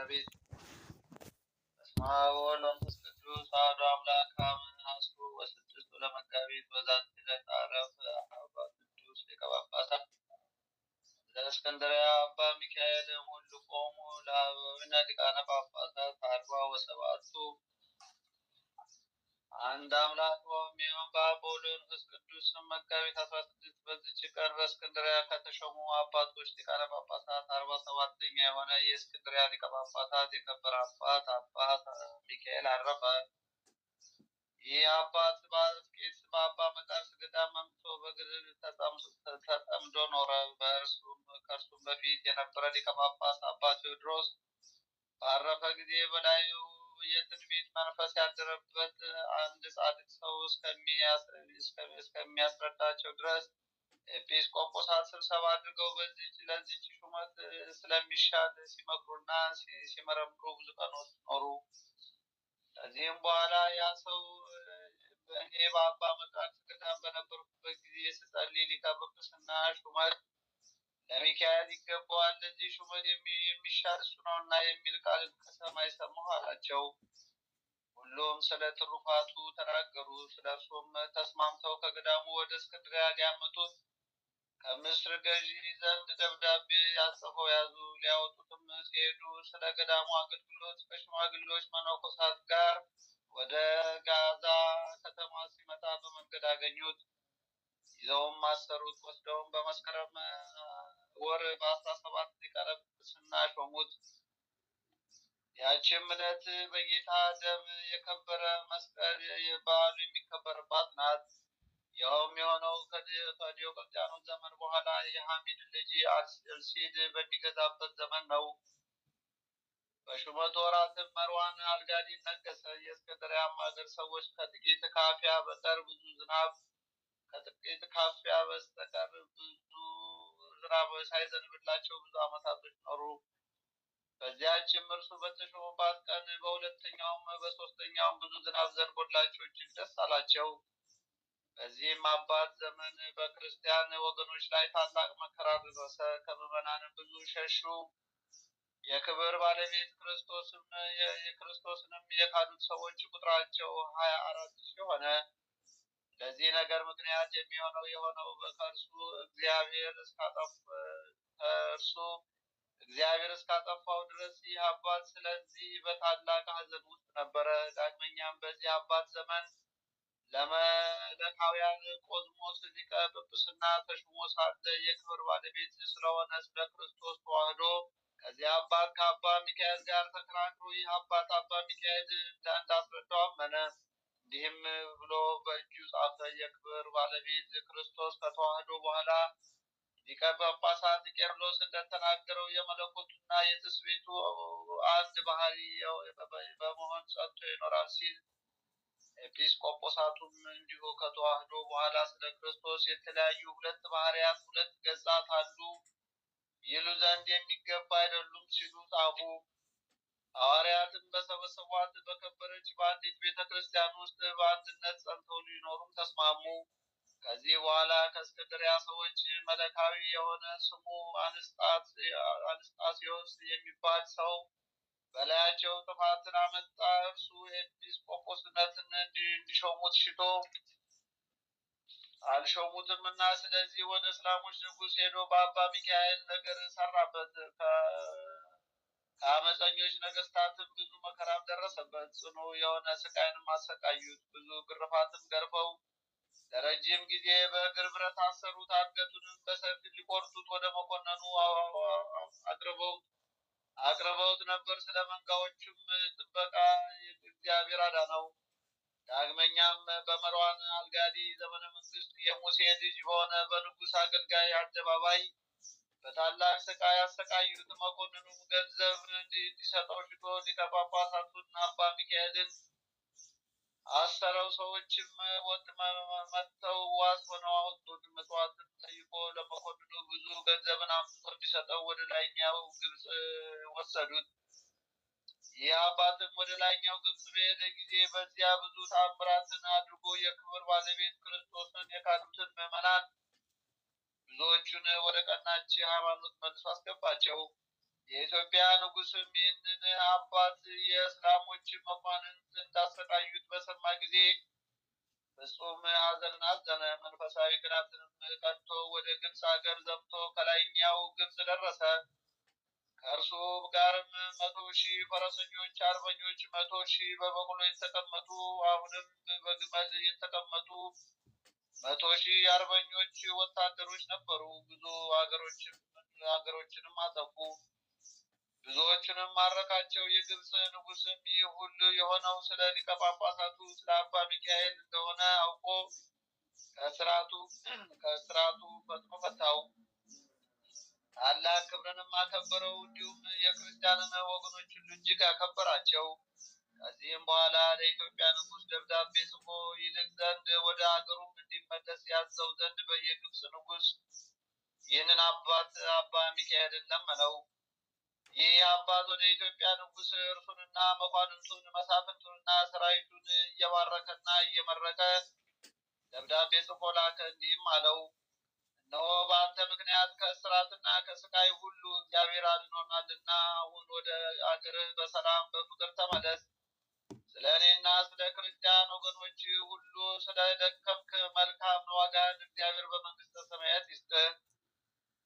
ቤት በስመ አብ ወወልድ ወመንፈስ ቅዱስ አሐዱ አምላክ አሜን። አስሩ ወስድስቱ ለመጋቢት በዛቲ ዕለት አረፈ አባ ቅዱስ ሊቀ ጳጳሳት ዘእስክንድርያ አባ ሚካኤል እምኆልቆሙ ለአበዊነ ሊቃነ ጳጳሳት አርባ ወሰባቱ። አንድ አምላክ በሚሆን በአብ በወልድ በመንፈስ ቅዱስ ስም መጋቢት 16 በዚች ቀን በእስክንድርያ ከተሾሙ አባቶች ሊቃነ ጳጳሳት 47ኛ የሆነ የእስክንድርያ ሊቀ ጳጳሳት የከበረ አባት አባ ሚካኤል አረፈ። ይህ አባት በአስቄጥስ በአባ መቃርስ ገዳም መምቶ በግድል ተጠምዶ ኖረ። ከእርሱም በፊት የነበረ ሊቀ ጳጳስ አባ ቴዎድሮስ ባረፈ ጊዜ በላዩ የትንቢት መንፈስ ያደረበት አንድ ጻድቅ ሰው እስከሚያስረዳቸው ድረስ ኤጲስቆጶሳት ስብሰባ አድርገው ለዚች ሹመት ስለሚሻል ሲመክሩና ሲመረምሩ ብዙ ቀኖች ኖሩ። ከዚህም በኋላ ያ ሰው እኔ በአባ መቃርስ ገዳም በነበርኩበት ጊዜ ስጸልይ ሊቀ ጵጵስና ሹመት ለሚካኤል ይገባዋል፣ ለዚህ ሹመት የሚሻል እሱ ነውና የሚል ቃል ከሰማይ ሰማሁ አላቸው። ሁሉም ስለ ትሩፋቱ ተናገሩ። ስለ እርሱም ተስማምተው ከገዳሙ ወደ እስክንድርያ ሊያመጡት ከምስር ገዢ ዘንድ ደብዳቤ አጽፈው ያዙ። ሊያወጡትም ሲሄዱ ስለ ገዳሙ አገልግሎት ከሽማግሌዎች መነኮሳት ጋር ወደ ጋዛ ከተማ ሲመጣ በመንገድ አገኙት። ይዘውም አሰሩት። ወስደውም በመስከረም ወር በ17 ሊቀ ጵጵስና ሾሙት። ያችም ዕለት በጌታ ደም የከበረ መስቀል በዓሉ የሚከበርባት ናት። ያውም የሆነው ከዲዮቅልጥያኖስ ዘመን በኋላ የሐሚድ ልጅ አልሲድ በሚገዛበት ዘመን ነው። በሹመቱ ወራትም መርዋን አልጋዲን ነገሰ። የእስክንድርያም አገር ሰዎች ከጥቂት ካፊያ በቀር ብዙ ዝናብ ሳይዘንብላቸው ብዙ ዓመታቶች ኖሩ። በዚያችም እርሱ በተሾመባት ቀን በሁለተኛውም በሶስተኛውም ብዙ ዝናብ ዘንቦላቸው እጅግ ደስ አላቸው። በዚህም አባት ዘመን በክርስቲያን ወገኖች ላይ ታላቅ መከራ ደረሰ። ከምዕመናንም ብዙ ሸሹ። የክብር ባለቤት ክርስቶስንም የካዱት ሰዎች ቁጥራቸው 24,000 ሆነ። ለዚህ ነገር ምክንያት የሆነው ከእርሱ እግዚአብሔር እስካጠፋው ድረስ ይህ አባት ስለዚህ በታላቅ ሐዘን ውስጥ ነበረ። ዳግመኛም በዚህ አባት ዘመን ለመለካውያን ቆዝሞስ ሊቀ ጵጵስና ተሹሞ ሳለ የክብር ባለቤት ስለሆነ ስለ ክርስቶስ ተዋህዶ ከዚህ አባት ከአባ ሚካኤል ጋር ተከራክሮ ይህ አባት አባ ሚካኤል እንዳስረዳው አመነ። እንዲህም ብሎ በእጁ ጻፈ። የክብር ባለቤት ክርስቶስ ከተዋህዶ በኋላ ሊቀ ጳጳሳት ቄርሎስ እንደተናገረው የመለኮቱና የትስብእቱ አንድ ባህሪ በመሆን ጸንቶ ይኖራል ሲል፣ ኤጲስቆጶሳቱም እንዲሁ ከተዋህዶ በኋላ ስለ ክርስቶስ የተለያዩ ሁለት ባህሪያት ሁለት ገጻት አሉ ይሉ ዘንድ የሚገባ አይደሉም ሲሉ ጻፉ። ሐዋርያትም በሰበሰቧት በከበረች በአንዲት ቤተ ክርስቲያን ውስጥ በአንድነት ጸንተው ሊኖሩም ተስማሙ። ከዚህ በኋላ ከእስክንድርያ ሰዎች መለካዊ የሆነ ስሙ አንስጣስዮስ የሚባል ሰው በላያቸው ጥፋትን አመጣ። እርሱ ኤጲስቆጶስነትን እንዲሾሙት ሽቶ አልሾሙትምና፣ ስለዚህ ወደ እስላሞች ንጉሥ ሄዶ በአባ ሚካኤል ነገር ሰራበት። ከአመፀኞች ነገስታትም ብዙ መከራም ደረሰበት። ጽኑ የሆነ ስቃይንም አሰቃዩት። ብዙ ግርፋትም ገርፈው ለረጅም ጊዜ በእግር ብረት አሰሩት። አንገቱንም በሰይፍ ሊቆርጡት ወደ መኮንኑ አቅርበውት ነበር። ስለ መንጋዎቹም ጥበቃ እግዚአብሔር አዳነው። ዳግመኛም በመርዋን አልጋዲ ዘመነ መንግስት የሙሴ ልጅ በሆነ በንጉሥ አገልጋይ አደባባይ በታላቅ ስቃይ አሰቃዩት። መኮንኑም ገንዘብ እንዲሰጠው ሽቶ ሊቀ ጳጳሳቱን አባ ሚካኤልን አሰረው። ሰዎችም መጥተው ዋስ ሆነው አወጡት። መስዋዕትን ጠይቆ ለመኮንኑ ብዙ ገንዘብን አምጥቶ እንዲሰጠው ወደ ላይኛው ግብጽ ወሰዱት። ይህ አባትም ወደ ላይኛው ግብጽ በሄደ ጊዜ በዚያ ብዙ ተአምራትን አድርጎ የክብር ባለቤት ክርስቶስን የካዱትን ምዕመናን ብዙዎቹን ወደ ቀናች ሃይማኖት መልሶ አስገባቸው። የኢትዮጵያ ንጉሥም ይህንን አባት የእስላሞች መኳንንት እንዳሰቃዩት በሰማ ጊዜ ፍጹም ሐዘንን አዘነ። መንፈሳዊ ቅናትንም ቀንቶ ወደ ግብፅ አገር ዘምቶ ከላይኛው ግብፅ ደረሰ። ከእርሱ ጋርም 100,000 ፈረሰኞች፣ አርበኞች፣ 100,000 በበቅሎ የተቀመጡ አሁንም በግመል የተቀመጡ 100,000 አርበኞች ወታደሮች ነበሩ። ብዙ አገሮችንም አጠፉ፣ ብዙዎችንም ማረካቸው። የግብፅ ንጉሥም ይህ ሁሉ የሆነው ስለ ሊቀ ጳጳሳቱ ስለ አባ ሚካኤል እንደሆነ አውቆ ከእስራቱ ፈጥኖ ፈታው፣ ታላቅ ክብርንም አከበረው። እንዲሁም የክርስቲያንን ወገኖች ሁሉ እጅግ አከበራቸው። ከዚህም በኋላ ለኢትዮጵያ ንጉሥ ደብዳቤ ጽፎ ይልክ ዘንድ ወደ አገሩም እንዲመለስ ያዘው ዘንድ በየግብፅ ንጉሥ ይህንን አባት አባ ሚካኤልን ለመነው። ይህ አባት ወደ ኢትዮጵያ ንጉሥ እርሱንና መኳንንቱን መሳፍንቱንና ሰራዊቱን እየባረከና እየመረቀ ደብዳቤ ጽፎ ላከ። እንዲህም አለው፣ እነሆ በአንተ ምክንያት ከእስራትና ከስቃይ ሁሉ እግዚአብሔር አድኖናልና አሁን ወደ አገርህ በሰላም በፍቅር ተመለስ። ስለ እኔና ስለ ክርስቲያን ወገኖች ሁሉ ስለ ደከምክ መልካም ዋጋን እግዚአብሔር በመንግሥተ ሰማያት ይስጥህ።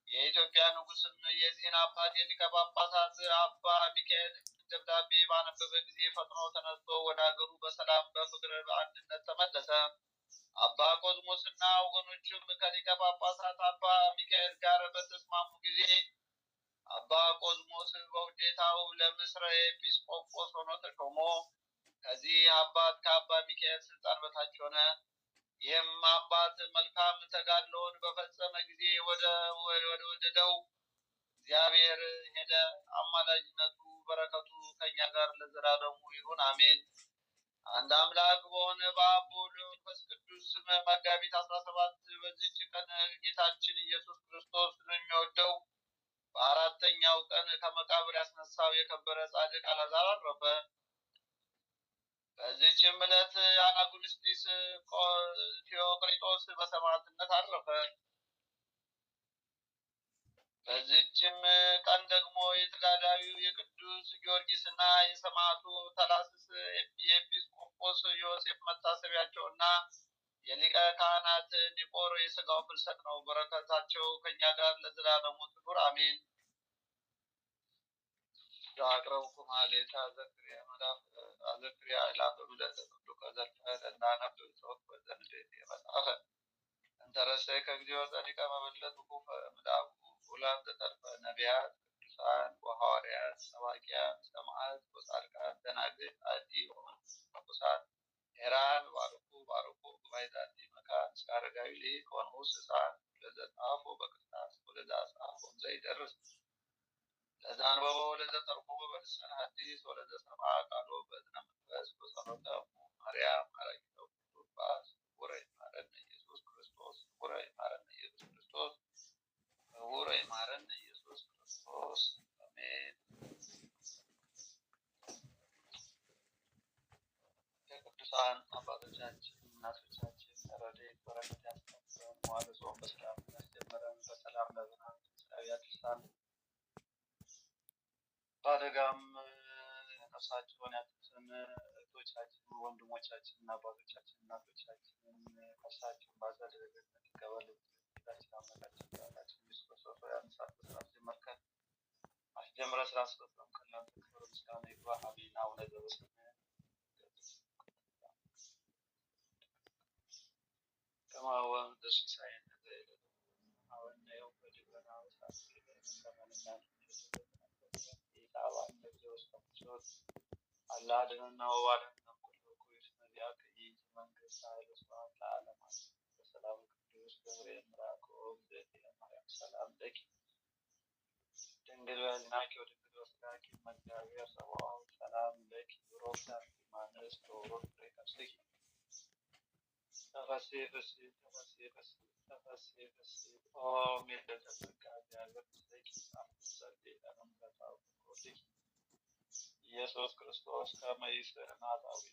የኢትዮጵያ ንጉሥም የዚህን አባት የሊቀ ጳጳሳት አባ ሚካኤል ደብዳቤ ባነበበ ጊዜ ፈጥኖ ተነስቶ ወደ አገሩ በሰላም በፍቅር በአንድነት ተመለሰ። አባ ቆዝሞስና ወገኖቹም ከሊቀ ጳጳሳት አባ ሚካኤል ጋር በተስማሙ ጊዜ አባ ቆዝሞስ በውዴታው ለምስረ ኤጲስቆጶስ ሆኖ ተሾሞ ከዚህ አባት ከአባ ሚካኤል ስልጣን በታች ሆነ። ይህም አባት መልካም ተጋድሎውን በፈጸመ ጊዜ ወደ ወደደው እግዚአብሔር ሄደ። አማላጅነቱ በረከቱ ከኛ ጋር ለዘላለሙ ይሁን አሜን። አንድ አምላክ በሆነ በአብ በወልድ በመንፈስ ቅዱስ ስም መጋቢት 17 በዚች ቀን ጌታችን ኢየሱስ ክርስቶስ የሚወደው በአራተኛው ቀን ከመቃብር ያስነሳው የከበረ ጻድቅ አልዓዛር አረፈ። በዚህችም ዕለት አናጉንስጢስ ቴዎቅሪጦስ በሰማዕትነት አረፈ። በዚህችም ቀን ደግሞ የተጋዳዩ የቅዱስ ጊዮርጊስና የሰማዕቱ ተላስስ የኤጲስቆጶስ ዮሴፍ መታሰቢያቸውና የሊቀ ካህናት ኒቆር የሥጋው ፍልሰት ነው። በረከታቸው ከእኛ ጋር ለዘላለሙ ትኑር አሜን። አቅረብኩ ማሌታ አዘክሪያ ላፈሩ ለተጠዱ ከዘልፈለና ነብብ ሰዎች በዘንድ የመጣፈ እንተረሰይ ከጊዜው ጸዲቀ መበለት ኩፈ ምዳቡ ሁላን ተጠርፈ ነቢያት ቅዱሳን ወሐዋርያት ሰባኪያን ሰማዕት ወጻድቃን ደናግል አዲ መቁሳት ሄራን ባርኩ ጉባኤ ዛቲ መካን እስከ አረጋዊ ሊቅ ወንዑስ ሕፃን ለዘጻፎ በክርታስ ወለዛ ጻፎ ዘይደርስ ለዛንበቦ ለዘተርጎመ በልሳነ ሐዲስ ወለዘሰምዐ ቃሎ በእዝነ መንፈስ በጸሎተ ማርያም አራጊተ ኩሉባስ ውረይ ማረነ ኢየሱስ ክርስቶስ ውረይ ማረነ ኢየሱስ ክርስቶስ ውረይ ማረነ ኢየሱስ ክርስቶስ አሜን። የቅዱሳን አባቶቻችን እናቶቻችን ረድኤት በረከት ያስጠብቀን። መዋዕለ ጾም በሰላም ያስጀመረን በሰላም ለብርሃነ ትንሣኤው ያድርሰን። በአደጋም ነፍሳቸውን ያጡትን እህቶቻችን፣ ወንድሞቻችን፣ አባቶቻችን፣ እናቶቻችንን ነፍሳቸውን በአጸደ ገነት ይቀበልልን። ጌታችን አምላካችን ያላችን ኢየሱስ ክርስቶስ ያነሳት በስራ አስጀመርከን አስጀምረ ስራ አስፈጸምከን ላንተ ክብር ምስጋና ይግባህ አሜን። አቡነ ዘበሰማያት ከማወ ደሲሳይን ዘይለ አወነ የው በድበና ወሳስ ሰማንና አላህ አድነና ወባደና ኩሉ ኩይስ ነቢያት ይእቲ መንግስት ኃይለ ስብሐት ለዓለማት በሰላም ቅዱስ ገብርኤል መልአክ ወእግዝእትየ ማርያም ሰላም ለኪ ድንግል በሕሊናኪ ወድንግል በሥጋኪ እግዚአብሔር ሰብአዊ ሰላም ለኪ ሮፍታ ማነስ ዶሮት ፍሬከስኪ ተፈሥሒ ፍሥሕት ተፈሥሒ ፍሥሕት ተፈሥሒ ፍሥሕት ኦ ምልዕተ ጸጋ እግዚአብሔር ምስሌኪ ጸልይ ለመንፈሳዊ ወልኪ ኢየሱስ ክርስቶስ ከመ ይስሕብ ናታዊ